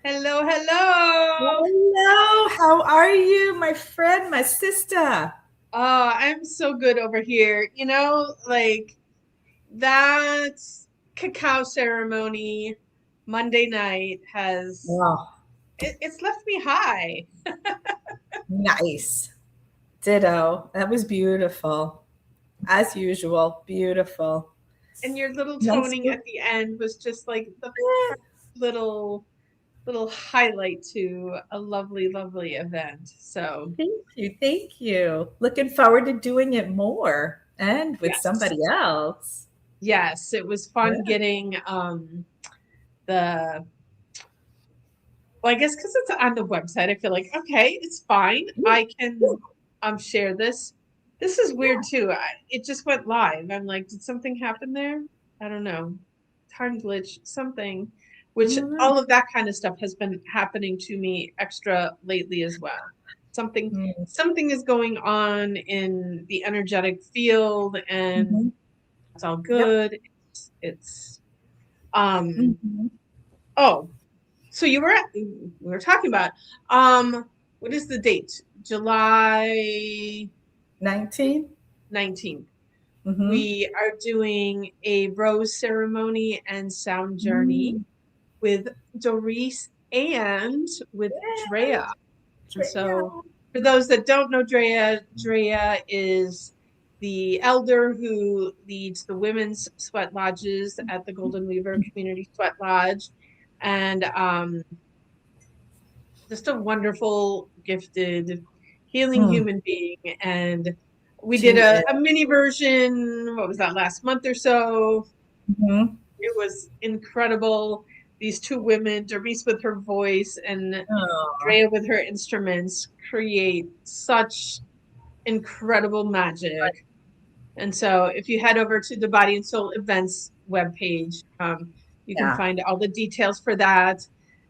Hello, hello. Hello, how are you, my friend, my sister? Oh, I'm so good over here. Like that cacao ceremony Monday night Oh, it's left me high. nice. Ditto. That was beautiful. As usual, beautiful. And your little Nice. toning at the end was just like the little little highlight to a lovely, lovely event. So, Thank you. Thank you. Looking forward to doing it more and with yes. somebody else. Yes, it was fun Yeah. getting the well, I guess because it's on the website, I feel like, okay, it's fine. I can share this. This is weird too. It just went live. I'm like, did something happen there? I don't know. Time glitch, something, which Yeah. all of that kind of stuff has been happening to me extra lately as well. Something Mm, something is going on in the energetic field and mhm. it's all Yep. good. It's um Mhm. oh, so we were talking about um what is the date? July 19? 19th. Mm-hmm. We are doing a rose ceremony and sound journey Mm. with Doris and with Drea. And so Yeah. for those that don't know Drea, Drea is the elder who leads the women's sweat lodges at the Golden Weaver Community Sweat Lodge. And just a wonderful, gifted, healing Mm. human being. And we did She is. a mini version, what was that, last month or so? Mhm. It was incredible. These two women, Doris with her voice and Oh. Drea with her instruments, create such incredible magic. And so if you head over to the Body and Soul Events webpage, you can Yeah. find all the details for that.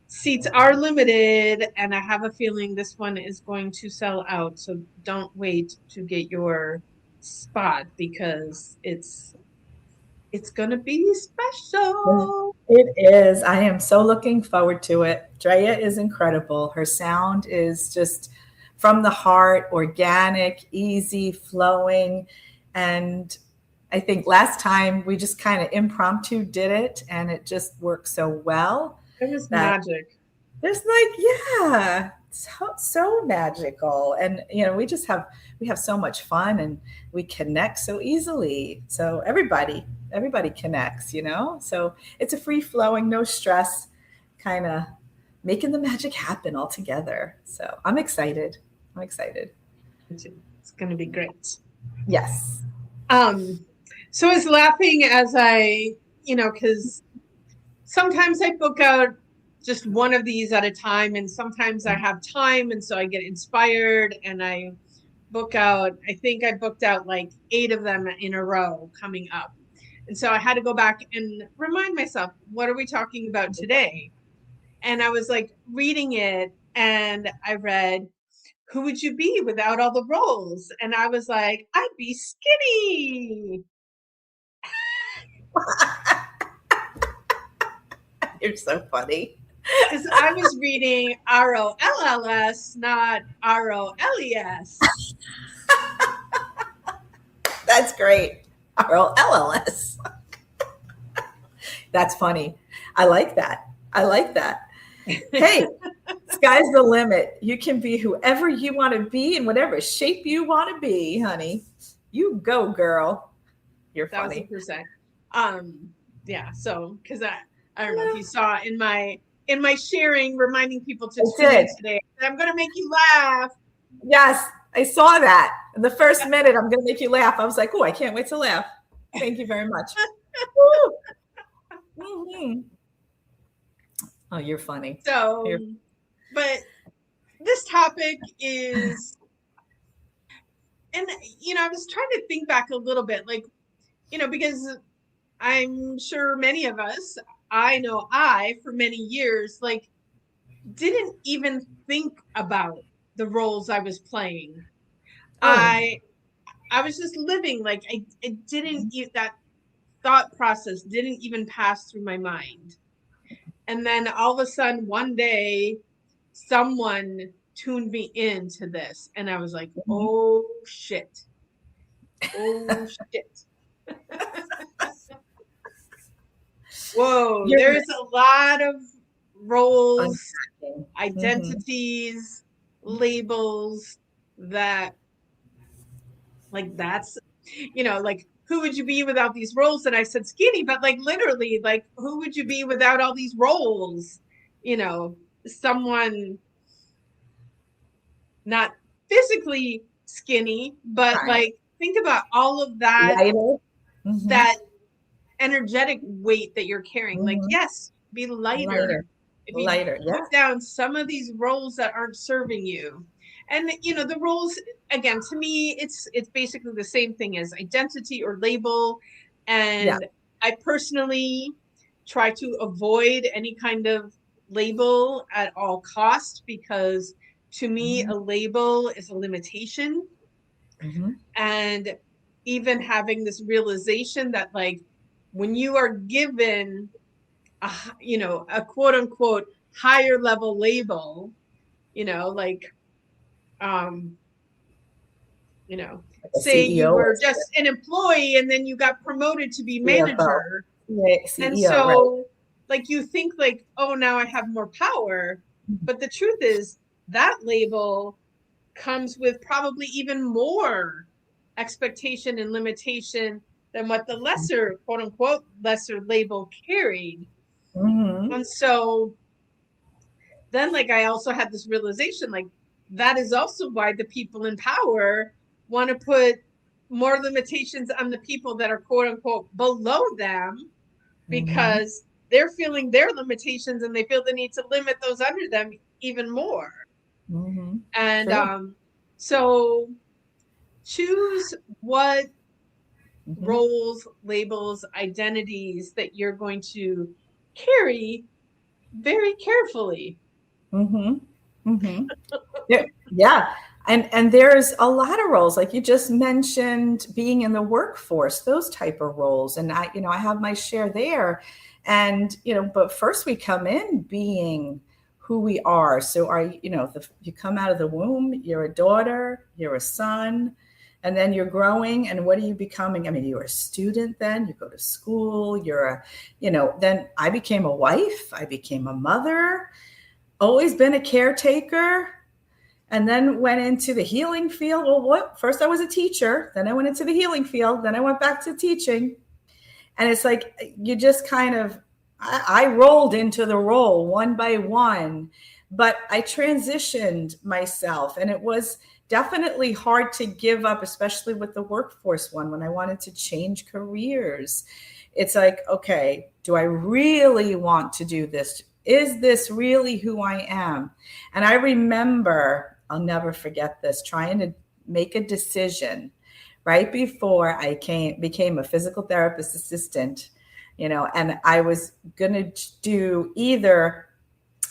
Seats are limited, and I have a feeling this one is going to sell out. So don't wait to get your spot because it's gonna be special. It is. I am so looking forward to it. Drea is incredible. Her sound is just from the heart, organic, easy, flowing. And I think last time we just kind of impromptu did it and it just worked so well It was that magic. there's like, yeah, so magical. And we have so much fun and we connect so easily. So everybody connects. So it's a free flowing, no stress, kind of making the magic happen all together. So I'm excited. I'm excited. It's gonna be great. Yes. Um, so I was laughing as because sometimes I book out just one of these at a time, and sometimes I have time, and so I get inspired and I book out. I think I booked out like 8 of them in a row coming up. And so I had to go back and remind myself, what are we talking about today? And I was like reading it and I read, who would you be without all the roles? And I was like, I'd be skinny. You're so funny. Because I was reading ROLLS, not ROLES. That's great. RLLS. That's funny. I like that. I like that. Hey, sky's the limit. You can be whoever you want to be in whatever shape you want to be, honey. You go, girl. You're Thousand funny. percent. Um, yeah, so because I don't know if Yeah, you saw in my sharing, reminding people to I tune in did. today. I'm gonna make you laugh. Yes, I saw that. In the first minute, I'm going to make you laugh. I was like, oh, I can't wait to laugh. Thank you very much. Woo! Mhm. Oh, you're funny. So, You're, but this topic is, and I was trying to think back a little bit, like, because I'm sure many of us, I know I, for many years, like, didn't even think about the roles I was playing. oh, I I was just living like I didn't that thought process didn't even pass through my mind. And then all of a sudden, one day, someone tuned me into this. And I was like, Mhm. oh shit. Oh shit. Whoa, You're there's a lot of roles, unpacking. Mhm. identities, labels that, like, that's, like, who would you be without these roles? And I said skinny, but like literally, like, who would you be without all these roles? You know, someone not physically skinny, but Right. like, think about all of that, Lighter. Mhm. that energetic weight that you're carrying. Like, Mhm. yes, be lighter. Lighter. If you Lighter. Yeah. put down some of these roles that aren't serving you. And the roles, again, to me, it's basically the same thing as identity or label. Yeah. And I personally try to avoid any kind of label at all costs, because to me Mhm. a label is a limitation. Mhm. And even having this realization that, like, when you are given a quote unquote higher level label, like, um Like a say you CEO or were just an employee and then you got promoted to be CFO. manager. Yeah, And CEO, right. so, like, you think like, oh, now I have more power. But the truth is, that label comes with probably even more expectation and limitation than what the lesser, quote unquote, lesser label carried. Mhm. And so then, like, I also had this realization, like, that is also why the people in power want to put more limitations on the people that are, quote unquote, below them, Mhm. because they're feeling their limitations and they feel the need to limit those under them even more. Mhm. And True. so choose what Mhm. roles, labels, identities that you're going to carry very carefully. Mhm. Mhm. Yeah. Yeah. And there's a lot of roles, like you just mentioned, being in the workforce, those type of roles. And I have my share there. And, but first we come in being who we are. So you come out of the womb, you're a daughter, you're a son, and then you're growing. And what are you becoming? I mean, you're a student, then you go to school, then I became a wife, I became a mother, always been a caretaker, and then went into the healing field. Well, what? First I was a teacher, then I went into the healing field, then I went back to teaching. And it's like you just kind of, I rolled into the role one by one, but I transitioned myself. And it was definitely hard to give up, especially with the workforce one, when I wanted to change careers. It's like, okay, do I really want to do this? Is this really who I am? And I remember, I'll never forget this, trying to make a decision right before I became a physical therapist assistant, and I was going to do either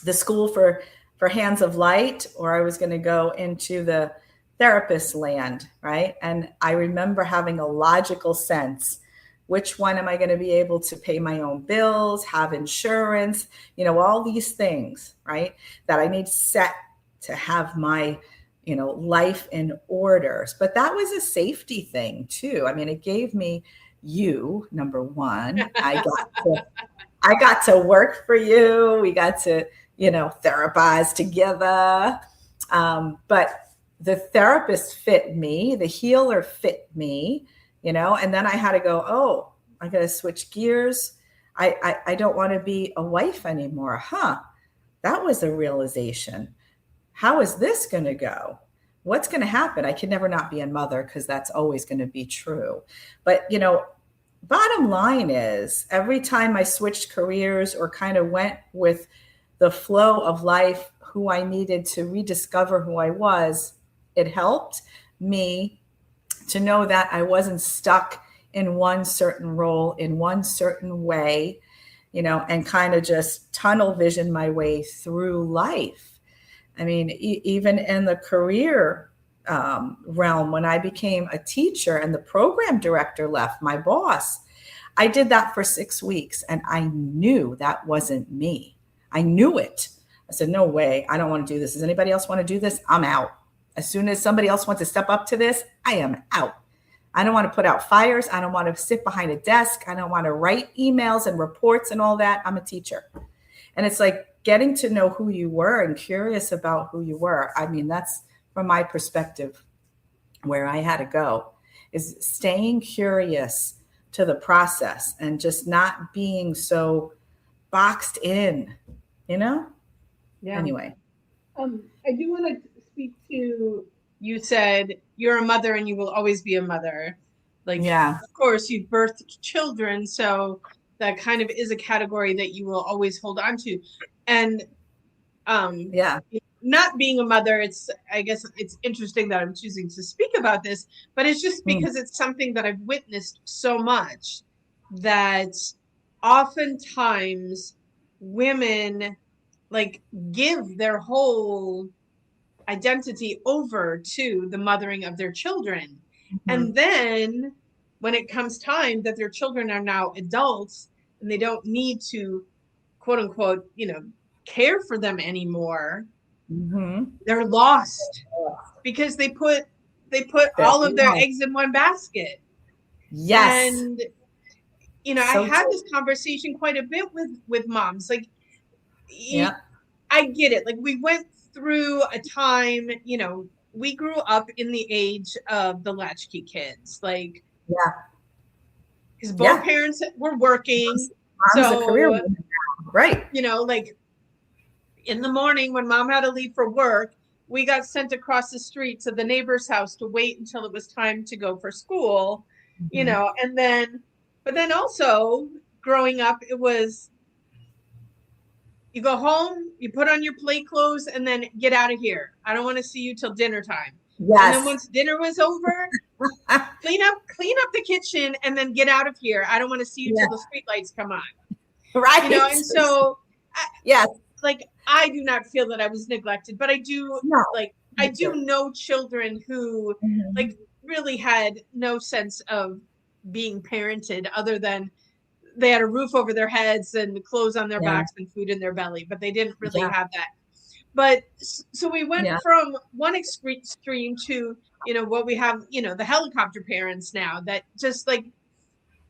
the school for hands of light, or I was going to go into the therapist land, right? And I remember having a logical sense, which one am I going to be able to pay my own bills, have insurance, all these things, right? That I need set to have my life in order. But that was a safety thing too. I mean, it gave me you, number one. I got to work for you. We got to, therapize together. But the therapist fit me, the healer fit me, and then I had to go, oh, I got to switch gears. I don't want to be a wife anymore. Huh. That was a realization. How is this going to go? What's going to happen? I can never not be a mother because that's always going to be true. But, bottom line is every time I switched careers or kind of went with the flow of life, who I needed to rediscover who I was, it helped me to know that I wasn't stuck in one certain role, in one certain way, and kind of just tunnel vision my way through life. I mean, even in the career realm, when I became a teacher and the program director left, my boss, I did that for 6 weeks and I knew that wasn't me. I knew it. I said, no way. I don't want to do this. Does anybody else want to do this? I'm out. As soon as somebody else wants to step up to this, I am out. I don't want to put out fires. I don't want to sit behind a desk. I don't want to write emails and reports and all that. I'm a teacher. And it's like getting to know who you were and curious about who you were. I mean, that's from my perspective where I had to go, is staying curious to the process and just not being so boxed in, you know? Yeah. Anyway. I do want to speak to, you said you're a mother and you will always be a mother. Like, yeah, of course, you've birthed children, so that kind of is a category that you will always hold on to. And yeah, not being a mother, I guess it's interesting that I'm choosing to speak about this, but it's just because it's something that I've witnessed so much, that oftentimes women like give their whole identity over to the mothering of their children. And then when it comes time that their children are now adults and they don't need to, quote unquote, care for them anymore, they're lost because they put all of their eggs in one basket. Yes. And I had this conversation quite a bit with moms. Like, yeah, I get it. Like, we went through a time, we grew up in the age of the latchkey kids. Like, yeah, because both parents were working. Mom's a career woman now. Right. Like in the morning when mom had to leave for work, we got sent across the street to the neighbor's house to wait until it was time to go for school, and then also growing up, it was, you go home, you put on your play clothes, and then get out of here. I don't want to see you till dinner time. Yes. And then once dinner was over, clean up the kitchen and then get out of here. I don't want to see you till the street lights come on. Right. And so, yes. Like, I do not feel that I was neglected, but I do I do know children who like really had no sense of being parented other than they had a roof over their heads and clothes on their backs and food in their belly, but they didn't really have that. But so we went from one extreme to, what we have, the helicopter parents now that just like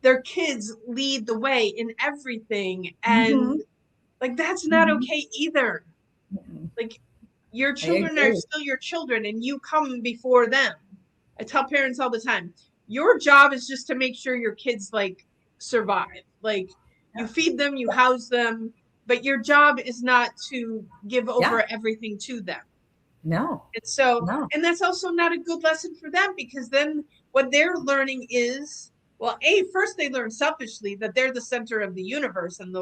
their kids lead the way in everything. And like, that's not okay either. Like, your children are still your children and you come before them. I tell parents all the time, your job is just to make sure your kids like survive. Like, you feed them, you house them, but your job is not to give over everything to them. No. And so, and that's also not a good lesson for them, because then what they're learning is, well, first they learn selfishly that they're the center of the universe and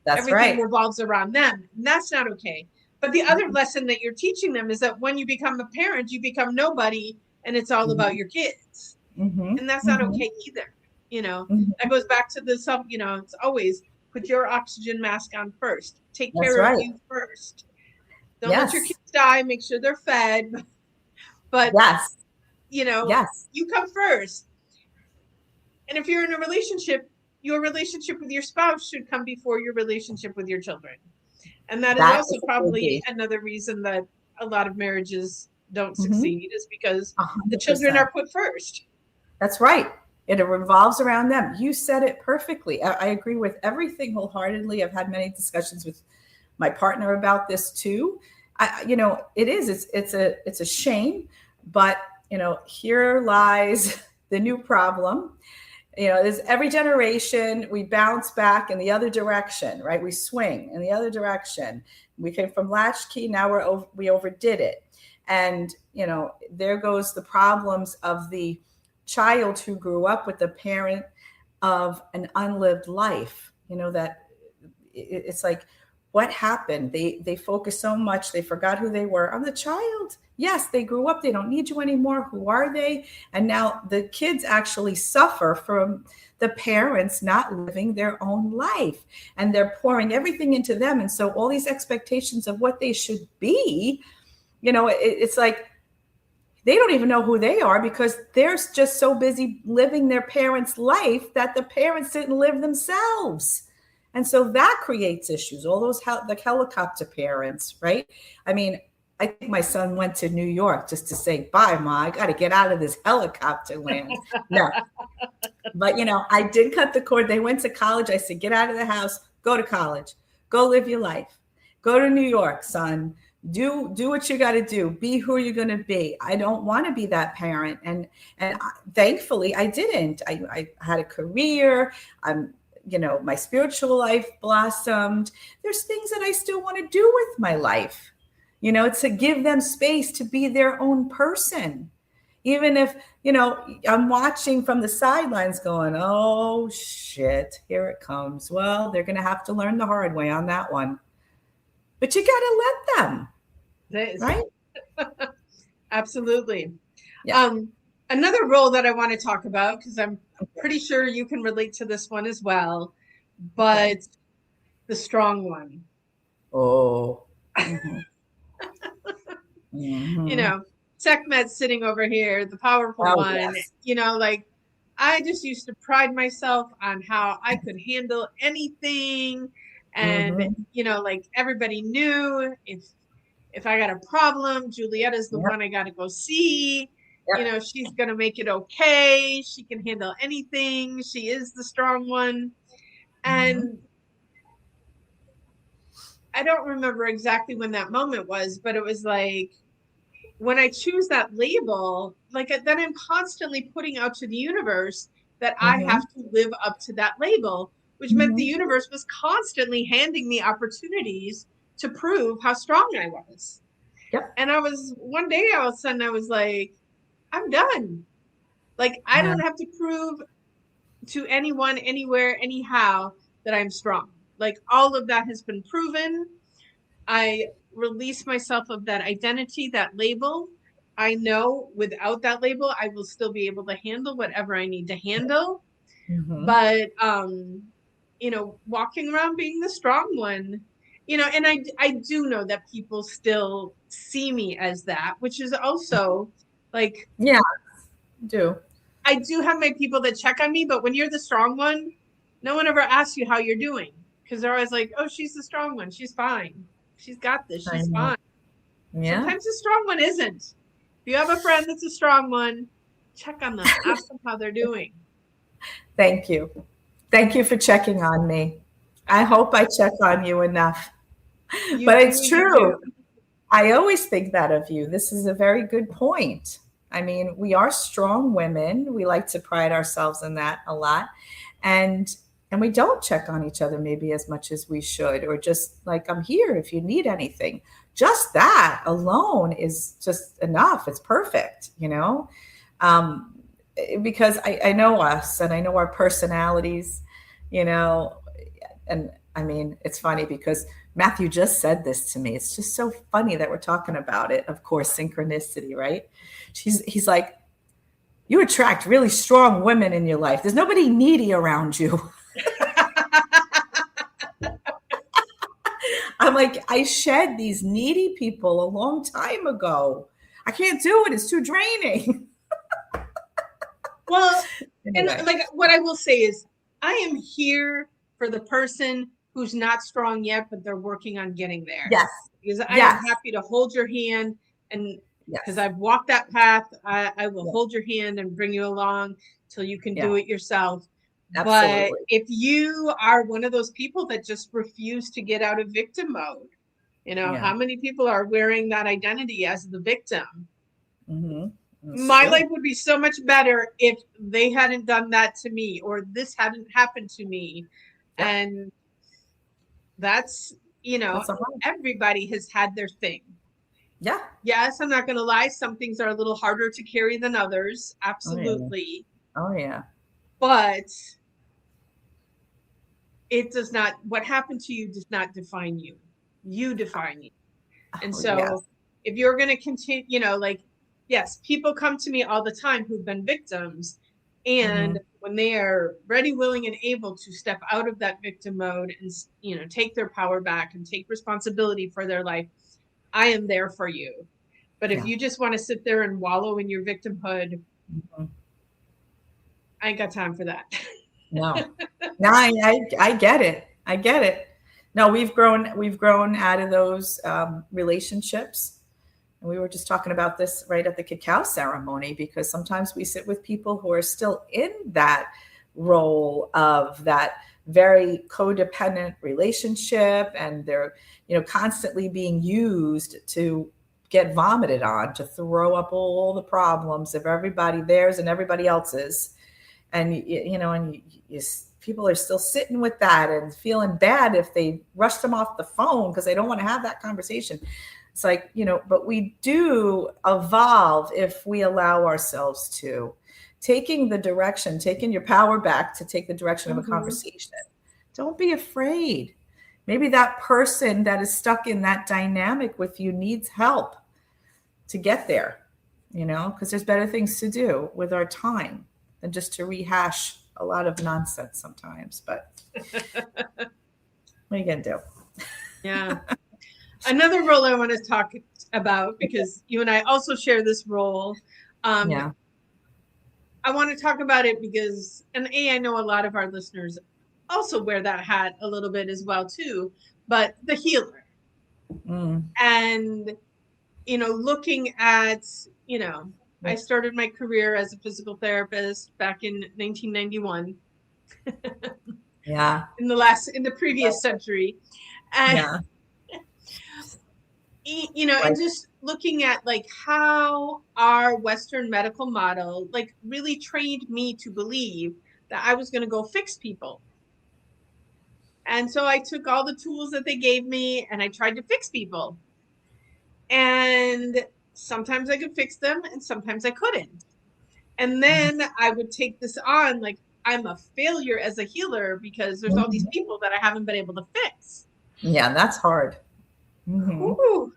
that's everything revolves around them. And that's not okay. But the other lesson that you're teaching them is that when you become a parent, you become nobody and it's all about your kids. And that's not okay either. That goes back to the self, it's always put your oxygen mask on first. Take care of you first. Don't let your kids die. Make sure they're fed. But, you come first. And if you're in a relationship, your relationship with your spouse should come before your relationship with your children. And that is also probably another reason that a lot of marriages don't succeed, is because 100%. The children are put first. That's right. It revolves around them. You said it perfectly. I agree with everything wholeheartedly. I've had many discussions with my partner about this too. It is. It's a shame, but here lies the new problem. There's every generation we bounce back in the other direction, right? We swing in the other direction. We came from latchkey. Now we overdid it. And, there goes the problems of the child who grew up with the parent of an unlived life, that it's like, what happened? They focused so much. They forgot who they were. I'm the child. Yes, they grew up. They don't need you anymore. Who are they? And now the kids actually suffer from the parents not living their own life, and they're pouring everything into them. And so all these expectations of what they should be, it's like they don't even know who they are, because they're just so busy living their parents' life that the parents didn't live themselves. And so that creates issues. All those like helicopter parents, right? I mean, I think my son went to New York just to say, bye, Ma, I got to get out of this helicopter land. No, but I did cut the cord. They went to college. I said, get out of the house, go to college, go live your life, go to New York, son. Do what you got to do. Be who you're going to be. I don't want to be that parent. And thankfully I didn't. I had a career. My spiritual life blossomed. There's things that I still want to do with my life, to give them space to be their own person. Even if, I'm watching from the sidelines going, oh shit, here it comes. Well, they're going to have to learn the hard way on that one. But you got to let them. Right? Absolutely. Yeah. Another role that I want to talk about, because I'm pretty sure you can relate to this one as well, but the strong one. Oh. Mm-hmm. Mm-hmm. Sekhmet's sitting over here, the powerful one. Yes. I just used to pride myself on how I could handle anything. And, everybody knew if I got a problem, Julieta's the one I got to go see. Yep. She's going to make it okay. She can handle anything. She is the strong one. And I don't remember exactly when that moment was, but it was like, when I choose that label, then I'm constantly putting out to the universe that I have to live up to that label, which meant the universe was constantly handing me opportunities to prove how strong I was. Yep. And one day all of a sudden I was like, I'm done. I don't have to prove to anyone, anywhere, anyhow that I'm strong. All of that has been proven. I release myself of that identity, that label. I know without that label, I will still be able to handle whatever I need to handle. But, walking around being the strong one, and I do know that people still see me as that, which is also yeah, do. I do have my people that check on me, but when you're the strong one, no one ever asks you how you're doing, because they're always like, oh, she's the strong one. She's fine. She's got this. She's fine. Yeah. Sometimes the strong one isn't. If you have a friend that's a strong one, check on them. Ask them how they're doing. Thank you. Thank you for checking on me. I hope I check on you enough. But it's true. I always think that of you. This is a very good point. I mean, we are strong women. We like to pride ourselves in that a lot. And we don't check on each other maybe as much as we should, or just I'm here if you need anything. Just that alone is just enough. It's perfect, because I know us and I know our personalities, and I mean, it's funny because Matthew just said this to me. It's just so funny that we're talking about it. Of course, synchronicity, right? He's like, you attract really strong women in your life. There's nobody needy around you. I'm like, I shed these needy people a long time ago. I can't do it. It's too draining. Well, anyway. And what I will say is I am here for the person who's not strong yet, but they're working on getting there. Yes. Because I am happy to hold your hand, and because I've walked that path, I will hold your hand and bring you along till you can do it yourself. Absolutely. But if you are one of those people that just refuse to get out of victim mode, how many people are wearing that identity as the victim? My life would be so much better if they hadn't done that to me, or this hadn't happened to me. Yep. And that's, everybody has had their thing. Yeah. Yes, I'm not going to lie. Some things are a little harder to carry than others. Absolutely. Oh, yeah. But it does not, what happened to you does not define you. You define you. And so if you're going to continue, yes, people come to me all the time who've been victims. And when they are ready, willing, and able to step out of that victim mode and, take their power back and take responsibility for their life, I am there for you. But if you just want to sit there and wallow in your victimhood, I ain't got time for that. No, I get it. I get it. No, we've grown out of those relationships. And we were just talking about this right at the cacao ceremony, because sometimes we sit with people who are still in that role of that very codependent relationship, and they're, constantly being used to get vomited on, to throw up all the problems of everybody, theirs and everybody else's. And people are still sitting with that and feeling bad if they rush them off the phone because they don't want to have that conversation. It's like, but we do evolve if we allow ourselves to. Taking your power back to take the direction of a conversation. Don't be afraid. Maybe that person that is stuck in that dynamic with you needs help to get there, because there's better things to do with our time than just to rehash a lot of nonsense sometimes. But what are you going to do? Yeah. Another role I want to talk about, because you and I also share this role. I want to talk about it because, I know a lot of our listeners also wear that hat a little bit as well too, but the healer. And, looking at, I started my career as a physical therapist back in 1991. Yeah. In the previous century. And, and just looking at like how our Western medical model like really trained me to believe that I was going to go fix people. And so I took all the tools that they gave me and I tried to fix people. And sometimes I could fix them and sometimes I couldn't. And then I would take this on like I'm a failure as a healer because there's all these people that I haven't been able to fix. Yeah, that's hard. Ooh,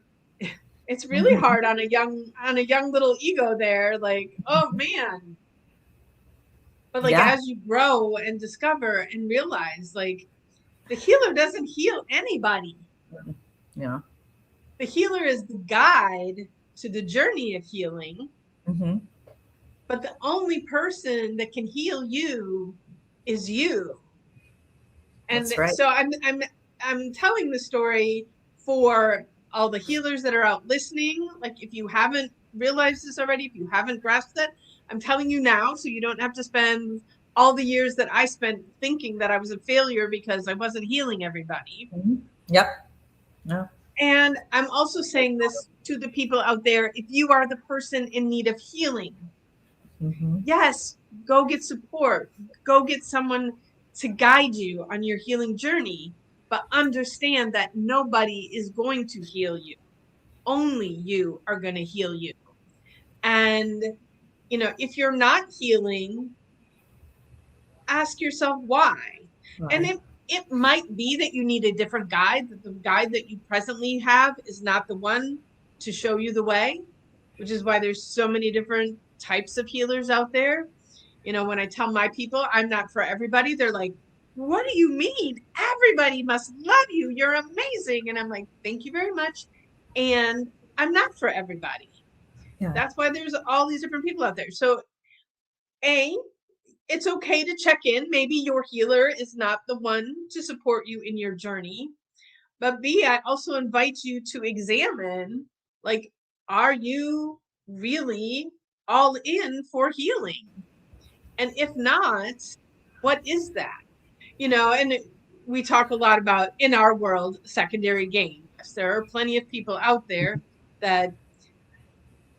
it's really hard on a young little ego there. Like, oh man. But like as you grow and discover and realize, like the healer doesn't heal anybody. Yeah. The healer is the guide to the journey of healing. But the only person that can heal you is you. And that's right. So I'm telling the story for all the healers that are out listening. Like if you haven't realized this already, if you haven't grasped it, I'm telling you now, so you don't have to spend all the years that I spent thinking that I was a failure because I wasn't healing everybody. Yep. No. And I'm also saying this to the people out there. If you are the person in need of healing, yes, go get support. Go get someone to guide you on your healing journey. But understand that nobody is going to heal you. Only you are going to heal you. And, if you're not healing, ask yourself why. Right. And it might be that you need a different guide, that the guide that you presently have is not the one to show you the way, which is why there's so many different types of healers out there. When I tell my people I'm not for everybody, they're like, what do you mean? Everybody must love you. You're amazing. And I'm like, thank you very much. And I'm not for everybody. Yeah. That's why there's all these different people out there. So it's okay to check in. Maybe your healer is not the one to support you in your journey. But B, I also invite you to examine, like, are you really all in for healing? And if not, what is that? And we talk a lot about, in our world, secondary gain. Yes, there are plenty of people out there that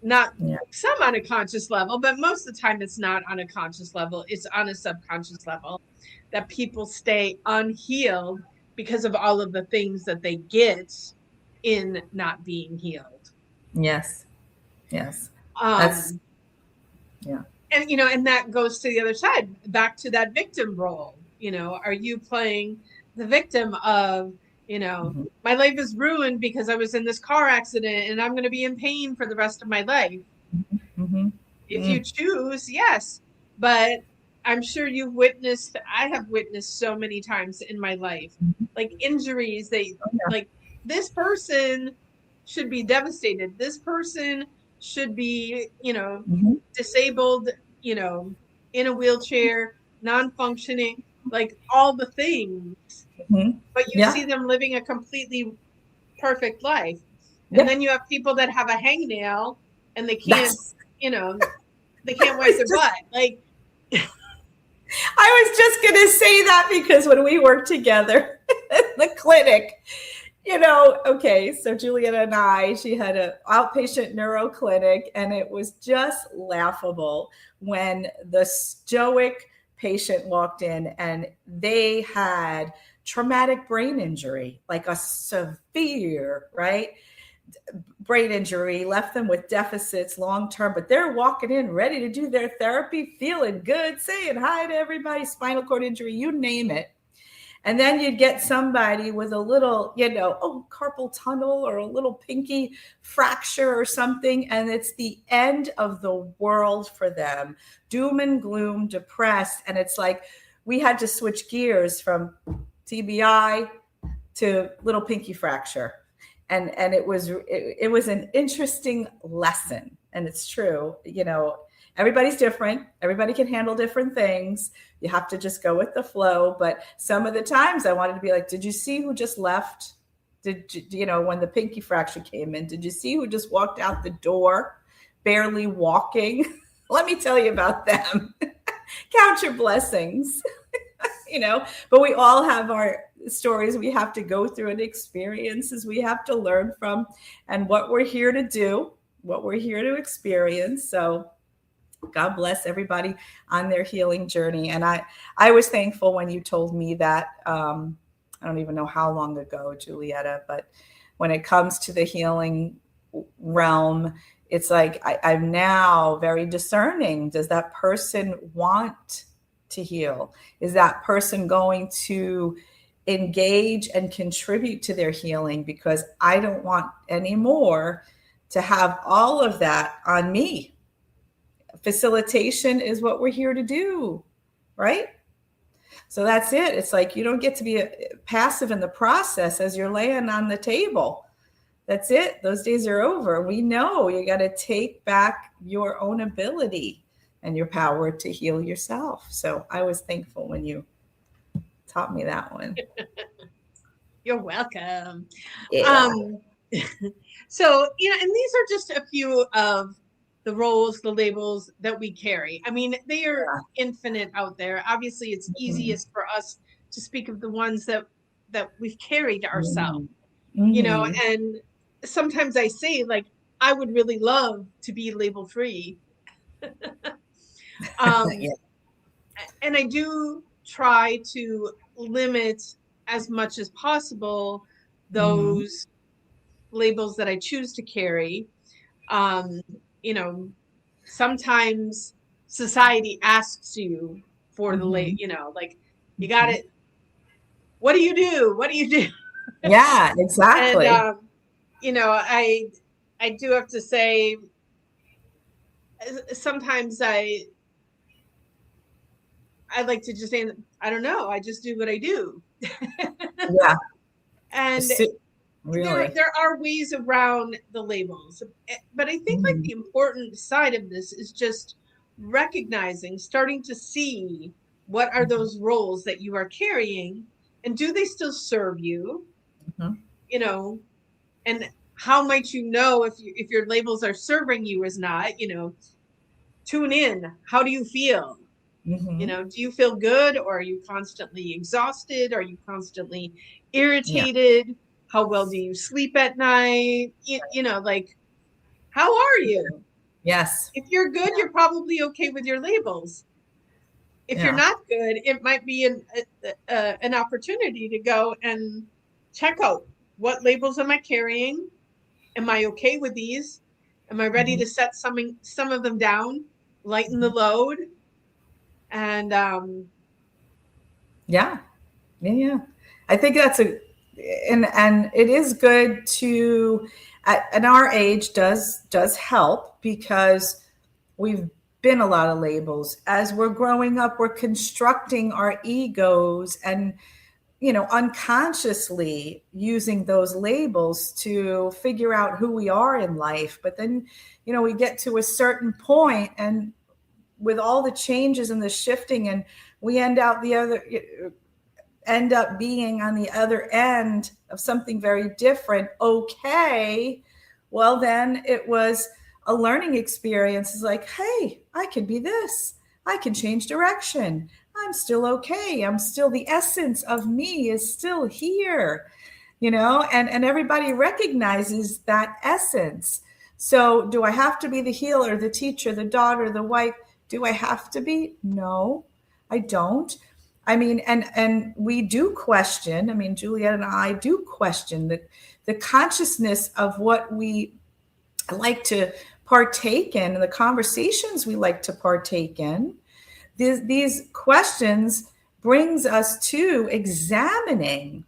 some on a conscious level, but most of the time it's not on a conscious level. It's on a subconscious level that people stay unhealed because of all of the things that they get in not being healed. Yes. And, and that goes to the other side, back to that victim role. Are you playing the victim of, my life is ruined because I was in this car accident and I'm going to be in pain for the rest of my life? If you choose, yes. But I'm sure I have witnessed so many times in my life, like injuries, like this person should be devastated. This person should be, disabled, in a wheelchair, non-functioning. like all the things, Mhm. but you Yeah. see them living a completely perfect life. And Yeah. then you have people that have a hangnail and they can't, That's, you know, they I can't wipe was their just butt. Like, I was just going to say that because when we worked together in the clinic, okay, so Juliana and I, she had an outpatient neuro clinic, and it was just laughable when the stoic patient walked in and they had traumatic brain injury, like a severe, right? Brain injury, left them with deficits long term, but they're walking in ready to do their therapy, feeling good, saying hi to everybody, spinal cord injury, you name it. And then you'd get somebody with a little, carpal tunnel or a little pinky fracture or something, and it's the end of the world for them. Doom and gloom, depressed. And it's like we had to switch gears from TBI to little pinky fracture. And it was an interesting lesson. And it's true, everybody's different. Everybody can handle different things. You have to just go with the flow. But some of the times I wanted to be like, did you see who just left? When the pinky fracture came in, did you see who just walked out the door, barely walking? Let me tell you about them. Count your blessings. But we all have our stories we have to go through and experiences we have to learn from, and what we're here to do, what we're here to experience. So God bless everybody on their healing journey. And I was thankful when you told me that, I don't even know how long ago, Julietta, but when it comes to the healing realm, it's like I'm now very discerning. Does that person want to heal? Is that person going to engage and contribute to their healing? Because I don't want anymore to have all of that on me. Facilitation is what we're here to do, right? So that's it. It's like you don't get to be passive in the process as you're laying on the table. That's it. Those days are over. We know you got to take back your own ability and your power to heal yourself. So I was thankful when you taught me that one. you're welcome. Yeah. Um, so, and these are just a few of the roles, the labels that we carry. I mean, they are infinite out there. Obviously, it's easiest for us to speak of the ones that we've carried ourselves, Mm-hmm. and sometimes I say, like, I would really love to be label free. Yeah. And I do try to limit as much as possible Mm-hmm. those labels that I choose to carry. Um, you know, Sometimes society asks you for the Mm-hmm. like, you got it. What do you do? What do you do? Yeah, And exactly. I do have to say, sometimes I like to just say, I don't know. I just do what I do. Yeah. And Really. there are ways around the labels, but I think like Mm-hmm. the important side of this is just recognizing, starting to see what are those roles that you are carrying, and do they still serve you, Mm-hmm. you know and how might you know if your labels are serving you or not? Tune in. How do you feel? Mm-hmm. Do you feel good, or are you constantly exhausted? Are you constantly Yeah. irritated? How well do you sleep at night? Like, how are you? Yes. If you're good, you're probably okay with your labels. If you're Yeah. not good, it might be an opportunity to go and check out, what labels am I carrying? Am I okay with these? Am I ready Mm-hmm. to set some of them down, lighten the load? And Yeah. Yeah. Yeah. I think that's and it is good to at our age does help because we've been a lot of labels. As we're growing up, we're constructing our egos and unconsciously using those labels to figure out who we are in life. But then, we get to a certain point, and with all the changes and the shifting and we end up being on the other end of something very different. Okay, well, then it was a learning experience. It's like, hey, I can be this. I can change direction. I'm still okay. I'm still, the essence of me is still here, and everybody recognizes that essence. So do I have to be the healer, the teacher, the daughter, the wife? Do I have to be? No, I don't. I mean, and we do question. I mean, Juliet and I do question the consciousness of what we like to partake in, and the conversations we like to partake in. These questions brings us to examining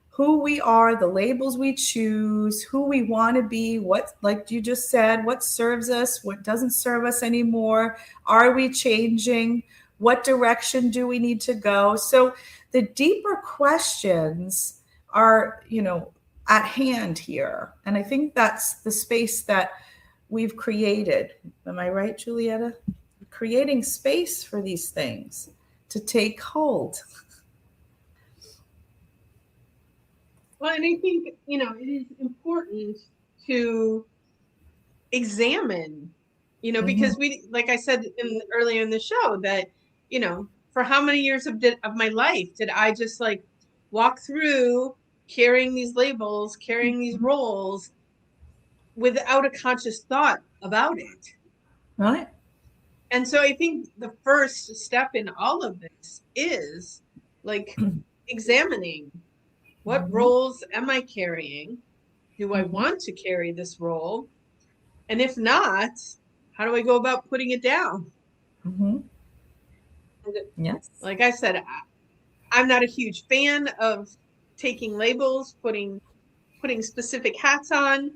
who we are, the labels we choose, who we want to be, what, like you just said, what serves us, what doesn't serve us anymore. Are we changing? What direction do we need to go? So the deeper questions are, at hand here. And I think that's the space that we've created. Am I right, Julietta? Creating space for these things to take hold. Well, and I think, it is important to examine, because we, like I said earlier in the show, that, for how many years of my life did I just like walk through carrying these labels, carrying these roles without a conscious thought about it? Right. And so I think the first step in all of this is like examining, what roles am I carrying? Do I want to carry this role? And if not, how do I go about putting it down? Yes. Like I said, I'm not a huge fan of taking labels, putting specific hats on,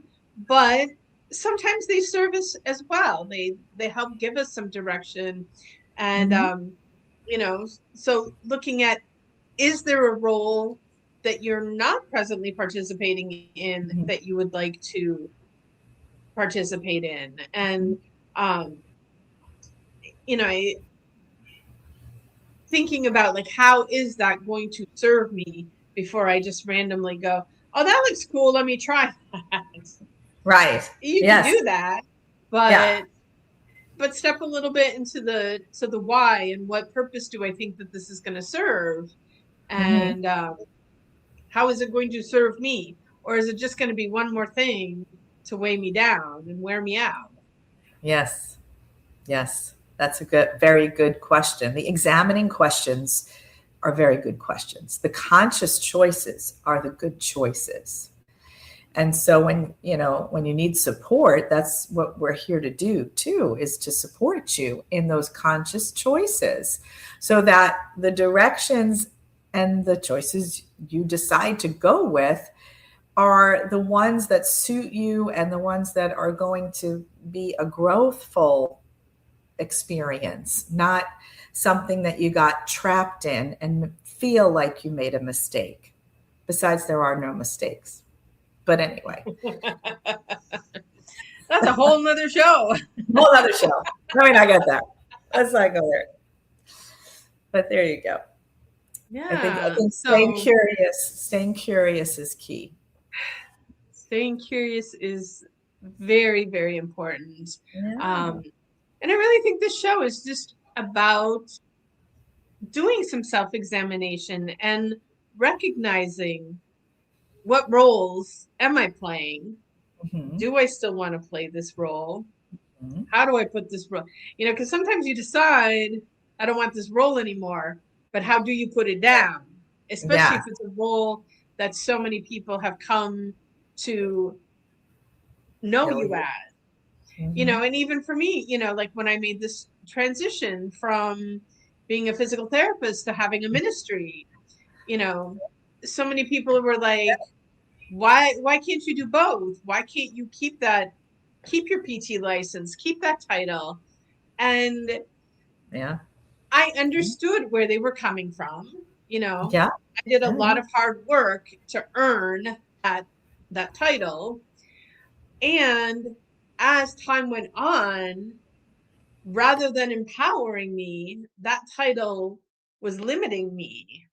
but sometimes they serve us as well. They help give us some direction. And so looking at, is there a role that you're not presently participating in that you would like to participate in? And thinking about like, how is that going to serve me before I just randomly go, oh, that looks cool, let me try that. Right. You can do that, but step a little bit into the why, and what purpose do I think that this is going to serve, and how is it going to serve me? Or is it just going to be one more thing to weigh me down and wear me out? Yes. That's very good question. The examining questions are very good questions. The conscious choices are the good choices. And so when you need support, that's what we're here to do too, is to support you in those conscious choices, so that the directions and the choices you decide to go with are the ones that suit you, and the ones that are going to be a growthful experience, not something that you got trapped in and feel like you made a mistake. Besides, there are no mistakes. But anyway. That's a whole nother show. Whole other show. I mean, I get that. Let's not go there. But there you go. Yeah. I think staying curious is key. Staying curious is very, very important. Yeah. And I really think this show is just about doing some self-examination and recognizing, what roles am I playing? Do I still want to play this role? How do I put this role? Because sometimes you decide, I don't want this role anymore, but how do you put it down? Especially if it's a role that so many people have come to know you as. And even for me, like when I made this transition from being a physical therapist to having a ministry, so many people were like, why can't you do both? Why can't you keep your PT license, keep that title? And I understood where they were coming from. I did a lot of hard work to earn that title. And as time went on, rather than empowering me, that title was limiting me.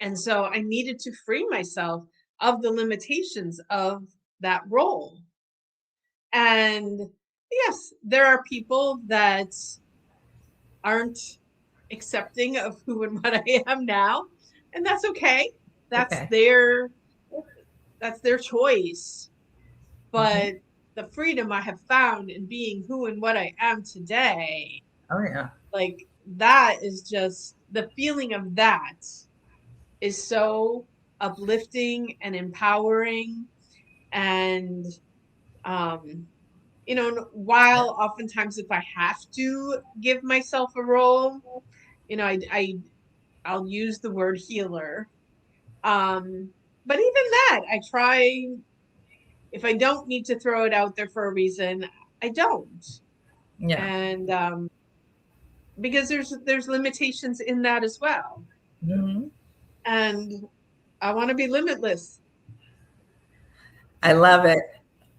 And so I needed to free myself of the limitations of that role. And yes, there are people that aren't accepting of who and what I am now, and that's okay. That's Okay. their choice. Mm-hmm. But the freedom I have found in being who and what I am today, Oh yeah. like that is just the feeling of that is so uplifting and empowering. And um while oftentimes if I have to give myself a role, I'll use the word healer. But even that, I try, if I don't need to throw it out there for a reason, I don't. Yeah. And because there's limitations in that as well. Mm-hmm. And I want to be limitless. I love it.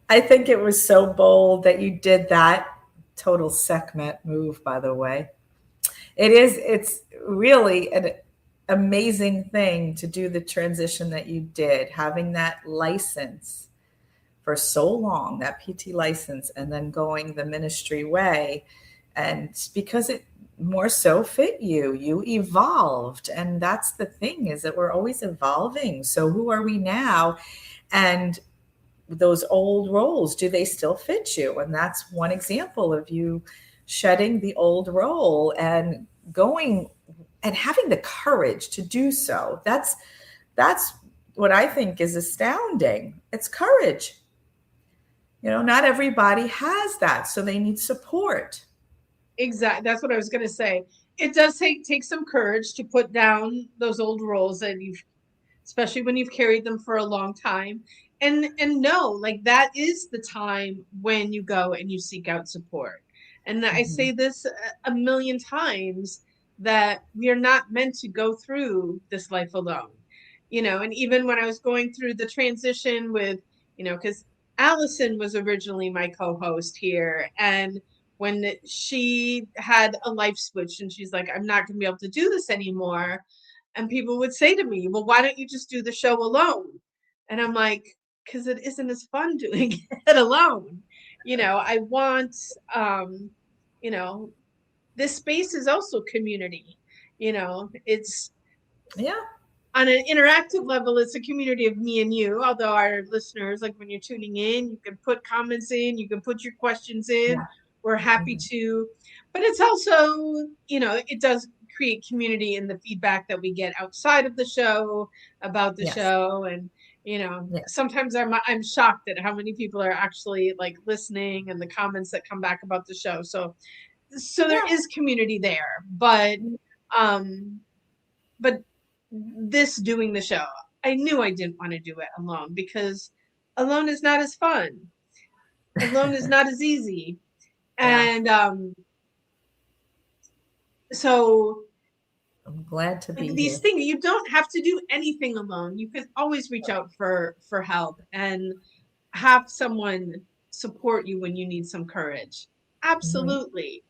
I think it was so bold that you did that. Total segment move, by the way. It's really an amazing thing to do the transition that you did, having that license for so long, that PT license, and then going the ministry way. And because it more so fit you, you evolved. And that's the thing, is that we're always evolving. So who are we now? And those old roles, do they still fit you? And that's one example of you shedding the old role and going and having the courage to do so. That's what I think is astounding. It's courage. Not everybody has that, so they need support. Exactly. That's what I was going to say. It does take some courage to put down those old roles that you've, especially when you've carried them for a long time. And no, like that is the time when you go and you seek out support. And I Mm-hmm. say this a million times, that we are not meant to go through this life alone. And even when I was going through the transition with, because Allison was originally my co-host here, and when she had a life switch and she's like, I'm not going to be able to do this anymore. And people would say to me, well, why don't you just do the show alone? And I'm like, because it isn't as fun doing it alone. I want, you know, this space is also community. It's Yeah. on an interactive level, it's a community of me and you. Although our listeners, like when you're tuning in, you can put comments in, you can put your questions in. Yeah. We're happy Mm-hmm. to. But it's also, it does create community in the feedback that we get outside of the show about the Yes. show. And, Yeah. sometimes I'm shocked at how many people are actually like listening and the comments that come back about the show. So there Yeah. is community there, um but this doing the show, I knew I didn't want to do it alone, because alone is not as fun. Alone is not as easy. Yeah. And so I'm glad to like be these here. things, you don't have to do anything alone. You can always reach out for help and have someone support you when you need some courage. Mm-hmm. Absolutely.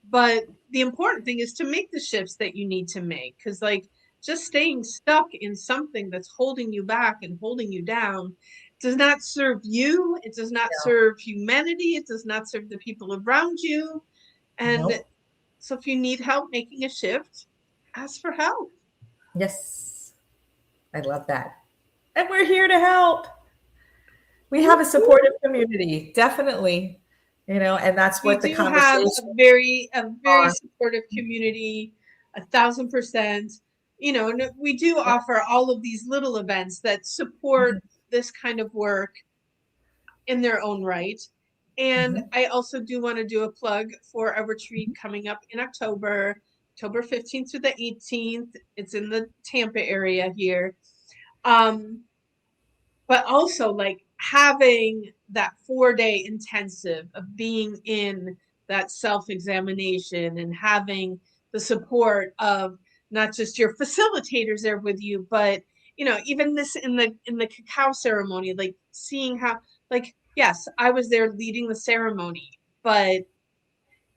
But the important thing is to make the shifts that you need to make, because like just staying stuck in something that's holding you back and holding you down does not serve you. It does not Yeah. serve humanity. It does not serve the people around you. And Nope. so if you need help making a shift, ask for help. Yes. I love that. And we're here to help. We have Woo, a woo. supportive community, definitely. And that's We what the do have conversation a very are. supportive community, 1,000%. And we do offer all of these little events that support this kind of work in their own right. And Mm-hmm. I also do want to do a plug for a retreat coming up in October 15th through the 18th. It's in the Tampa area here. Um, but also like having that 4-day intensive of being in that self-examination and having the support of not just your facilitators there with you, but even this in the cacao ceremony, like seeing how, like, yes, I was there leading the ceremony, but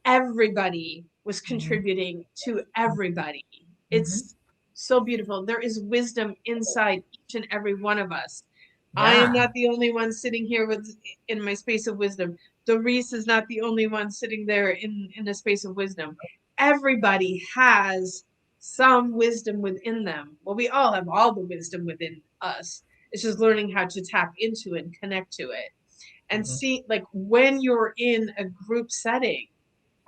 everybody was contributing to everybody. Mm-hmm. It's so beautiful. There is wisdom inside each and every one of us. I am Yeah. not the only one sitting here in my space of wisdom. Doris is not the only one sitting there in a space of wisdom. Everybody has some wisdom within them. Well, we all have all the wisdom within us. It's just learning how to tap into it and connect to it. And Mm-hmm. see, like when you're in a group setting,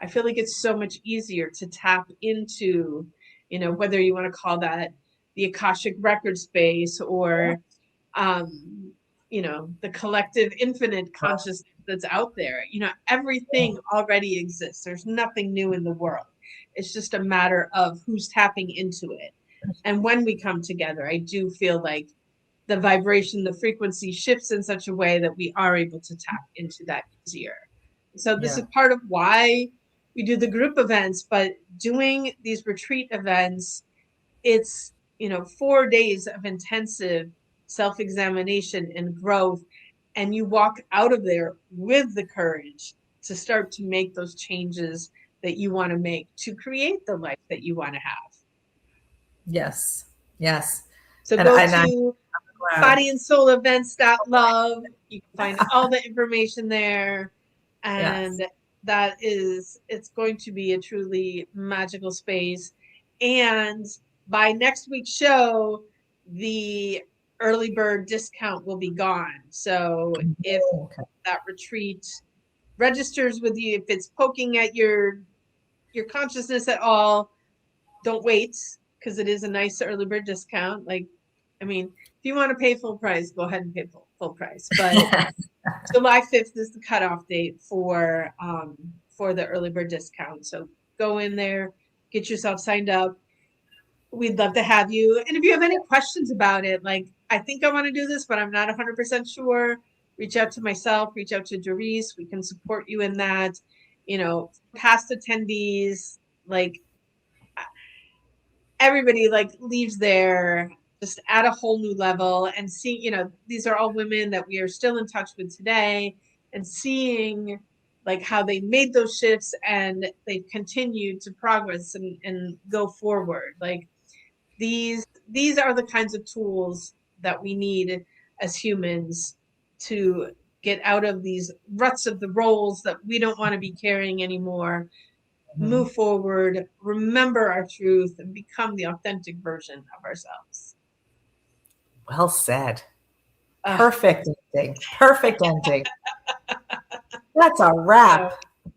I feel like it's so much easier to tap into, whether you want to call that the Akashic record space or, um, the collective infinite consciousness that's out there. Everything already exists. There's nothing new in the world. It's just a matter of who's tapping into it. And when we come together, I do feel like the vibration, the frequency shifts in such a way that we are able to tap into that easier. So this Yeah. is part of why we do the group events, but doing these retreat events, it's 4 days of intensive self-examination and growth, and you walk out of there with the courage to start to make those changes that you want to make to create the life that you want to have. Yes. Yes. So And, go and I'm to glad. bodyandsoulevents.love. You can find all the information there. Yes. And it's going to be a truly magical space. And by next week's show, the early bird discount will be gone. So if Okay. that retreat registers with you, if it's poking at your consciousness at all, don't wait, because it is a nice early bird discount. Like, I mean, if you want to pay full price, go ahead and pay full price. But July 5th is the cutoff date for the early bird discount. So go in there, get yourself signed up. We'd love to have you. And if you have any questions about it, like, I think I want to do this, but I'm not 100% sure, reach out to myself, reach out to Doris. We can support you in that. Past attendees, like, everybody like leaves there just at a whole new level, and seeing, these are all women that we are still in touch with today, and seeing like how they made those shifts and they've continued to progress and go forward. Like, these are the kinds of tools that we need as humans to get out of these ruts of the roles that we don't want to be carrying anymore, move forward, remember our truth, and become the authentic version of ourselves. Well said. Uh, Perfect ending. Perfect ending. That's a wrap. so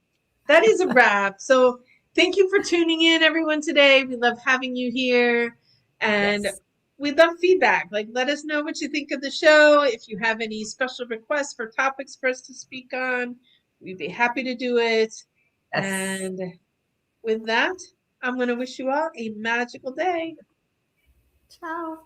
that is a wrap. So thank you for tuning in, everyone, today. We love having you here. And Yes. we love feedback. Like, let us know what you think of the show. If you have any special requests for topics for us to speak on, we'd be happy to do it. Yes. And with that, I'm going to wish you all a magical day. Ciao.